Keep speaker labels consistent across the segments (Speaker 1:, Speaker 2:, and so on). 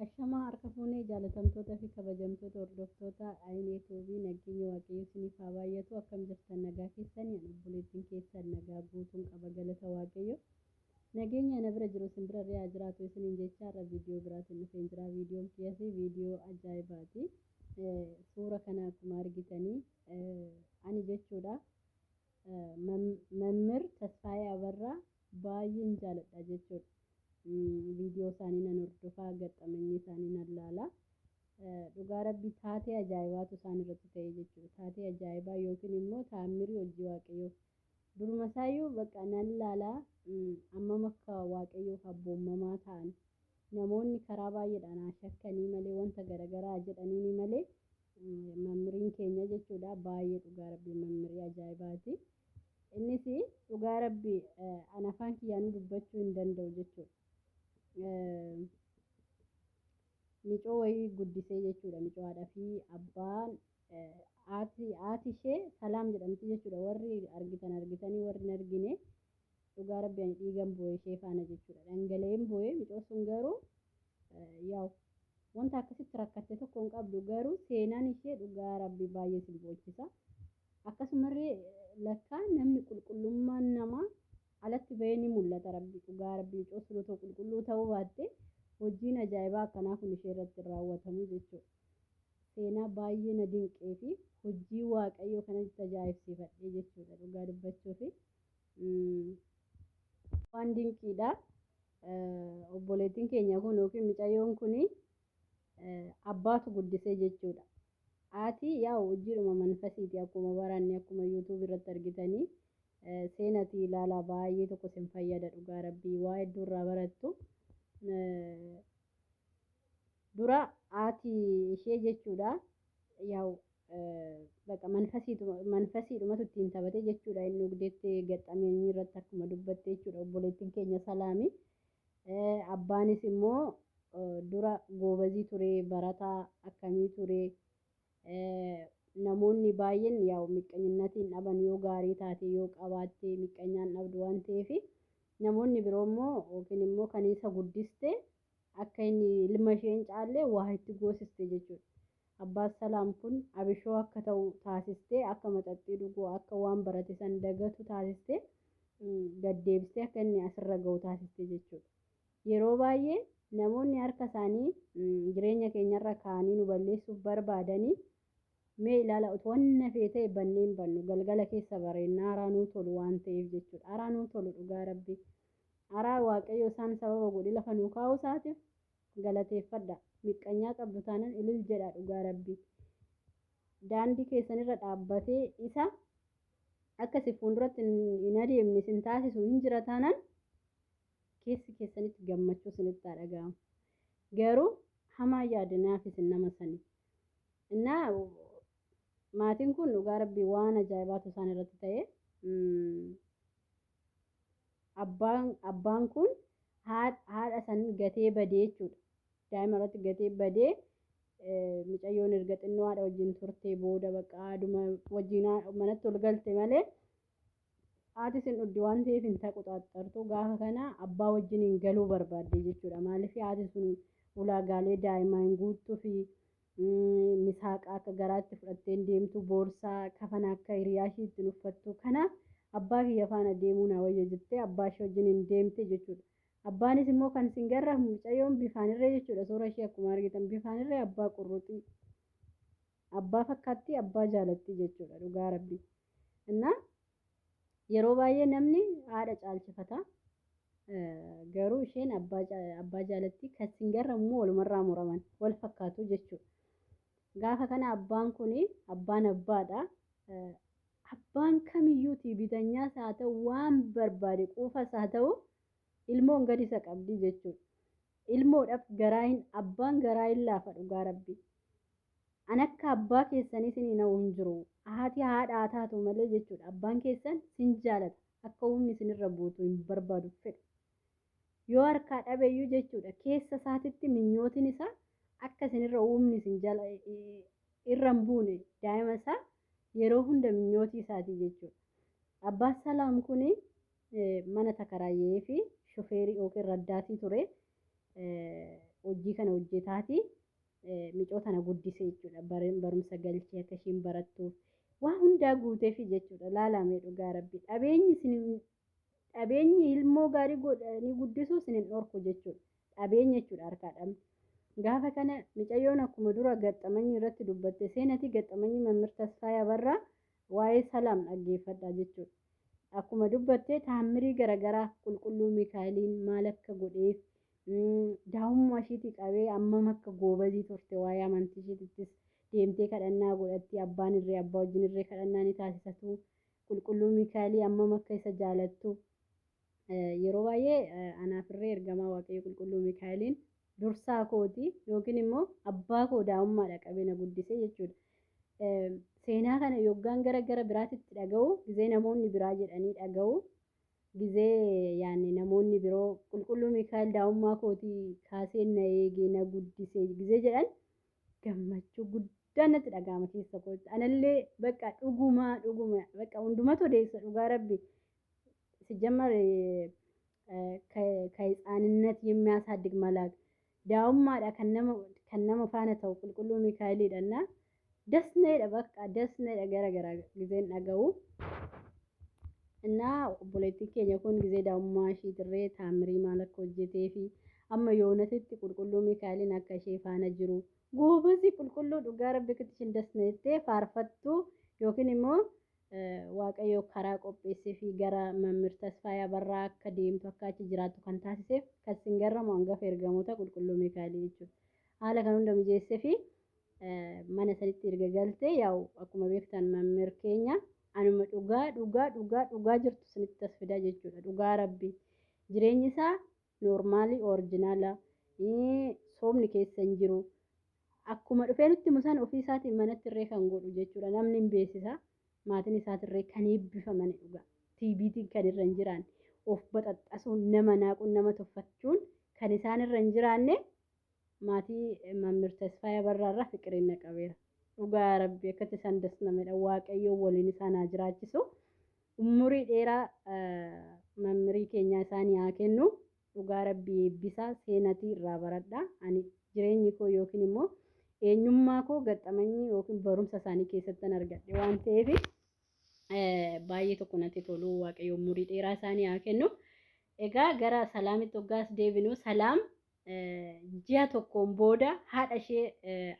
Speaker 1: Ashamaa harka fuunee jaalatamtoota fi kabajamtoota hordoftoota Ayineetuubii nageenya waaqayyoo isiniif haa baay'atu. Akkam jirtan nagaa keessanii? Obboleettiin keessan nagaa guutuun qaba galata waaqayyoo. Nageenya ana bira jiru isin bira haa jiraatu isiniin jecha irra viidiyoo biraatiin dhufeen jira. Viidiyoon keessi viidiyoo ajaa'ibaati. Suura kana akkuma argitanii ani jechuudha Mammir Tasfaayee Abarraa baay'een jaaladha jechuudha. Viidiyoo isaanii nan hordofaa, gaxxamanii isaanii nan laala. Dhugaa rabbii taatee ajaa'ibaatu isaan irratti ta'e jechuudha. Taatee ajaa'ibaa yookiin immoo taammirii hojii waaqayyoo. Duruma isaayyuu bakka nan laalaa ammam akka waaqayyoof abboomamaa ta'an. Namoonni karaa baay'eedhaan shakkanii malee wanta garaagaraa jedhanii malee mammiriin keenya jechuudha baay'ee dhugaa rabbii mammirii ajaa'ibaati. Innis dhugaa rabbii ana afaan kiyyaanuu dubbachuu hin danda'u jechuudha. Micoo wayii guddisee jechuudha. Micoo haadhaa fi abbaan haati ishee Salaam jedhamti jechuudha. Warri argitanii warri hin argine dhugaa rabbii ani dhiigan bu'ee ishee faana jechuudha. Dhangala'een bu'ee micoo sun garuu yaa'u wanta akkasitti rakkatte tokko hin qabdu garuu seenaan ishee dhugaa rabbii baay'ee si bochisa. Akkasumallee lakkaa namni qulqullummaan namaa alatti bahee ni mul'ata rabbi dhugaa rabbii micoo sun otoo qulqulluu ta'uu baatte hojiin ajaa'ibaa akkanaa kun ishee irratti raawwatamu jechuudha. Seenaa baay'ee na dinqee fi hojii waaqayyoo kanatti ajaa'ibsiifadhee jechuudha dhugaa dubbachuuf waan dinqiidha. Obboleettiin keenya kun yookiin mucayyoon kun abbaatu guddisee jechuudha. Haati yaa'u hojiidhuma manfasiiti akkuma baranne akkuma yuutuub irratti argitanii seenatii ilaalaa baay'ee tokko sin fayyada dhugaa rabbii waa hedduu irraa barattu. Dura haati ishee jechuudha yaa'u bakka manfasiidhumatu ittiin taphate jechuudha. Inni dhugdeetti gaxxameenyi irratti akkuma dubbatte jechuudha obboleettiin keenya Salaami. Abbaanis immoo dura goobazii ture, barataa akkamii ture. Namoonni baay'een yaa'u miqqaanyinnatiin dhaban yoo gaarii taate yoo qabaatte miqqaanyaan dhabdu waan ta'eef namoonni biroo immoo yookiin immoo kan isa guddiste akka inni ilma ishee hin caalle waa itti goosiste jechuudha. Abbaan Salaam kun abishoo akka ta'u taasiste, akka maxaxxii dhuguu akka waan barate san dagatu taasiste, gaddeebiste akka inni asirra ga'u taasiste jechuudha. Yeroo baay'ee namoonni harka isaanii jireenya keenyarra kaa'anii nu balleessuuf barbaadanii mee ilaala otoo wanna feetee banneen bannu galgala keessa bareennaa araa nuu tolu waan ta'eef jechuudha. Araa nuu tolu dhugaa rabbii. Araa waaqayyo isaan sababa godhe lafa nuu kaa'uu isaatiif galateeffadha. Miqqaanyaa qabdu taanaan ilil jedha dhugaa rabbii. Daandii keessanirra dhaabbatee isa akkasi fuulduratti hin adeemne sin taasisu hin jira taanaan keessi keessanitti gammachuu sinitti haa dhaga'amu. Garuu hamaa yaadinaaf isin nama sani. Innaa maatiin kun dhugaa rabbii waan ajaa'ibaatu isaan irratti ta'e. Abbaan kun haadha san gatee badee jechuudha. Daa'ima irratti gatee badee mucayyoon erga xinnoo haadha wajjin turtee booda bakka haadhuma wajjin manatti ol galte malee haati sin dhuddi waan ta'eef hin taquxaxxartu gaafa kana abbaa wajjin hin galuu barbaadde jechuudha. Maaliif haati sun ulaagaalee daa'imaa hin guuttuu fi misaaqa akka garaatti fudhattee deemtu boorsaa kafana akka hiriyaa ishee ittiin uffattu kanaaf abbaa kiyya faana deemuu na wayya jettee abbaa ishee wajjin hin deemte jechuudha. Abbaanis immoo kan sin garraaf mucayyoon bifaanirree jechuudha. Suura ishee akkuma argitan bifaanirree abbaa qurruxii abbaa fakkaatti abbaa jaalatti jechuudha dhugaa rabbii. Innaa yeroo baay'ee namni haadha caalchifata. Garuu isheen abbaa jaalatti kan sin garra immoo walumarraa muraman wal fakkaatu jechuudha. Gaafa kana abbaan kun abbaan abbaadha. Abbaan kamiyyuutii bitanyaas haa ta'u waan barbaade quufas haa ta'u ilmoon gadi isa qabdi jechuudha. Ilmoodhaaf abbaan garaa hin laafa dhugaa rabbii. An akka abbaa keessanii isin hin jiru. Haati haadha haa taatu malee jechuudha. Abbaan keessan sin jaalata. Akka humni isinirra buutu hin barbaadu fedha. Yoo harkaa dhabeeyyuu jechuudha keessa isaatitti minyootiin isaa akka isinirra humni isin irra hin buune daa'ima isaa yeroo hunda minyootii isaatii jechuudha. Abbaan Salaam kun mana takaraayee fi shofeerii yookiin raddaatii ture. hojii kana hojjetaati micoo tana guddisee jechuudha. Barumsa galchee akka ishiin barattuuf waan hundaa guuteefi jechuudha. Laalamee dhugaa rabbi dhabeenyi ilmoo gaarii godhanii guddisuu isin hin dhorku jechuudha. Dhabeenya jechuudha harkaadhaan. Gaafa kana micayyoon akkuma dura gaxxamanii irratti dubbatte seenati gaxxamanii Mammir Tasfaayee Abarraa waa'ee salaam dhaggeeffadhaa jechuudha. Akkuma dubbattee taammirii garaagaraa qulqulluu Mikaa'eliin maal akka godheef daa'ummaa ishiitii qabee ammam akka goobazii turte waa'ee amantii ishiittis deemtee kadhannaa godhatti abbaan irree abbaa wajjin irree kadhannaa ni taasisatu qulqulluu Mikaa'elii ammam akka isa jaalattu yeroo baay'ee anaaf irree ergamaa waaqayyo qulqulluu Mikaa'eliin dursaa kooti yookiin immoo abbaa koo daa'ummaadha qabeena guddisee jechuudha. Seenaa kana yoggaan gara biraatitti dhaga'u gizee namoonni biraa jedhanii dhaga'u gizee yaani namoonni biroo qulqulluu Mikaa'el daa'ummaa kootii kaasee na eegee na guddisee gizee jedhan gammachuu guddaa natti dhaga'ama keessa kootti. Anallee bakka dhuguma bakka hundumatu odeessa dhugaa rabbi ሲጀመር ከህፃንነት የሚያሳድግ መላክ ዳውማዳ ከነማ ፋነ ተው ቁልቁሉ ሚካኤልidhaና ደስነደ በቃ ደስነደ ገረገራ ጊዜን አገው እና ፖለቲክ የኮን ጊዜ ዳውማ ሺትሬ ታምሪ ማለት ኮጀቴፊ አመ የሆነትት ቁልቁሉ ሚካኤልን አከሼ ፋነ ጅሩ ጎበዚ ቁልቁሉ ዱጋረብ ክትችን ደስነቴ ፋርፈቱ ዮኪንሞ waaqayyo karaa qopheessee fi gara Mammir Tasfaayee Abarraa akka deemtu akka achi jiraattu kan taasiseef kan singarramu hangafa ergamoota qulqulluu Mikaa'elii jechuudha. Haala kan hunda mijeessee fi mana sanitti erga galtee yaa'u akkuma beektan Mammir keenya anuma dhugaa jirtu sinitti as fidaa jechuudha. Dhugaa rabbi jireenyi isaa noormaalii orijinaala soomni keessa hin jiru. Akkuma dhufee nutti musaan ofii isaatiin manatti irree kan godhu jechuudha. Namni hin beeksisa. Maatiin isaatirree kan eebbifaman dhugaa TBT kan irra hin jiraanne of baxaxxasuun nama naaquun nama tuffachuun kan isaan irra hin jiraanne maatii Mammir Tasfaayee Abarraarraa fiqireen qabeera dhugaa rabbi akkatti isaan dasnamedha waaqayyo waliin isaan haa jiraachisu umurii dheeraa mammirii keenya isaanii haa kennu dhugaa rabbi eebbisaa seenatii irraa baradha ani jireenyi koo yookiin immoo eenyummaa koo gaxxamanii yookiin barumsa isaanii keessatti argadhe waan ta'eef baay'ee tokko natti tolu waaqayyo umurii dheeraa isaanii haa kennu. Egaa gara salaamitti hoggaas deebinu salaam ji'a tokkoon booda haadha ishee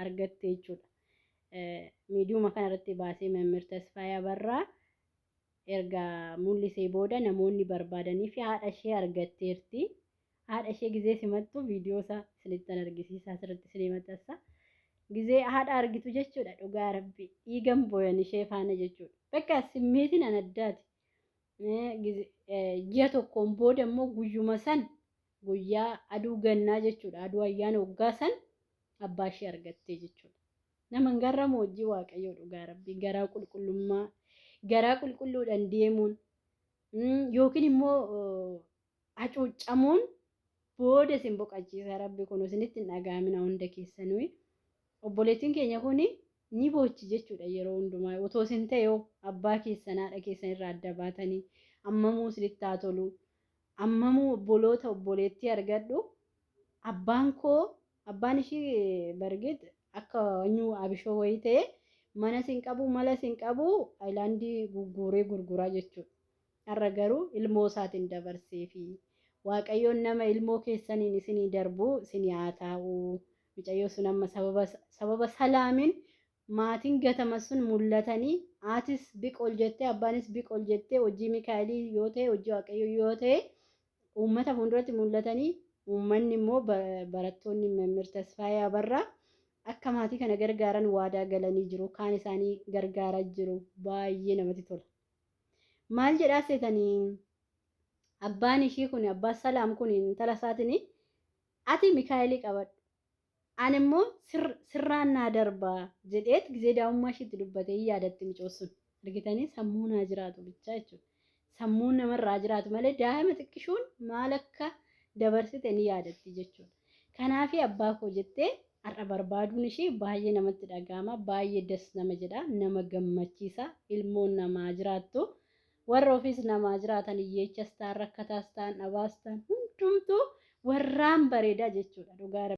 Speaker 1: argatte jechuudha. Miidiyuma kanarratti baasee Mammir Tasfaayee Abarraa erga mul'isee booda namoonni barbaadanii fi haadha ishee argatteerti. Haadha ishee gizee simattu viidiyoo isaa isinittan argisiisa asirratti isinii maxxansa. Gizee haadha argitu jechuudha dhugaa rabbi dhiigan booyan ishee faana jechuudha. Bakka simmeetiin an addaati. Ji'a tokkoon booda immoo guyyuma san guyyaa aduu gannaa jechuudha. Aduu ayyaana waggaa san abbaa ishee argattee jechuudha. Nama garramu hojii waaqayyoo dhugaa rabbi garaa qulqullummaa garaa qulqulluudhaan deemuun yookiin immoo hacuuccamuun booda isin boqachiisa rabbi kun isinitti hin dhaga'amina hunda keessanuu. Obboleettiin keenya kun ni boochi jechuudha yeroo hundumaa otoo isin ta'e abbaa keessan haadha keessan irraa adda baatanii ammamuu isinitti haa tolu ammamuu obboloota obboleettii argadhu abbaan ishii bargeet akka wanyu abishoo wayii ta'e mana sin qabu mala sin qabu ayilaandii gurguree gurguraa jechuudha. Har'a garuu ilmoo isaatiin dabarsee fi waaqayyoon nama ilmoo keessaniin isinii darbu isinii haa taa'u. Mucayyoo sun amma sababa salaamiin maatiin gatama sun mul'atanii haatis biqol jettee abbaanis biqol jettee hojii Mikaa'elii yoo ta'e hojii waaqayyoo yoo ta'e uummata fuulduratti mul'atanii uummanni immoo barattoonni Mammir Tasfaayee Abarraa akka maatii kana gargaaran waadaa galanii jiru kaan isaanii gargaaraa jiru baay'ee namatti tola. Maal jedhaa seetanii abbaan ishii kun abbaa salaam kun intala isaatiin ati Mikaa'elii qabadhu. Ani immoo sirraan naa darbaa jedheet gizee daa'ummaa ishiitti dubbatee yaadatti micoosun argitanii sammuu naa jiraatu bichaa jechuudha. Sammuun namarraa jiraatu malee daa'ima xiqqishuun maal akka dabarsite ni yaadatti jechuudha. Kanaaf abbaa koo jettee har'a barbaaduun ishee baay'ee namatti dhaga'ama baay'ee das nama jedha nama gammachiisa ilmoon namaa jiraattu warra ofiis namaa jiraatan hiyyeechas ta'an rakkataas ta'an dhabaas ta'an hundumtuu warraan bareedaa jechuudha dhugaa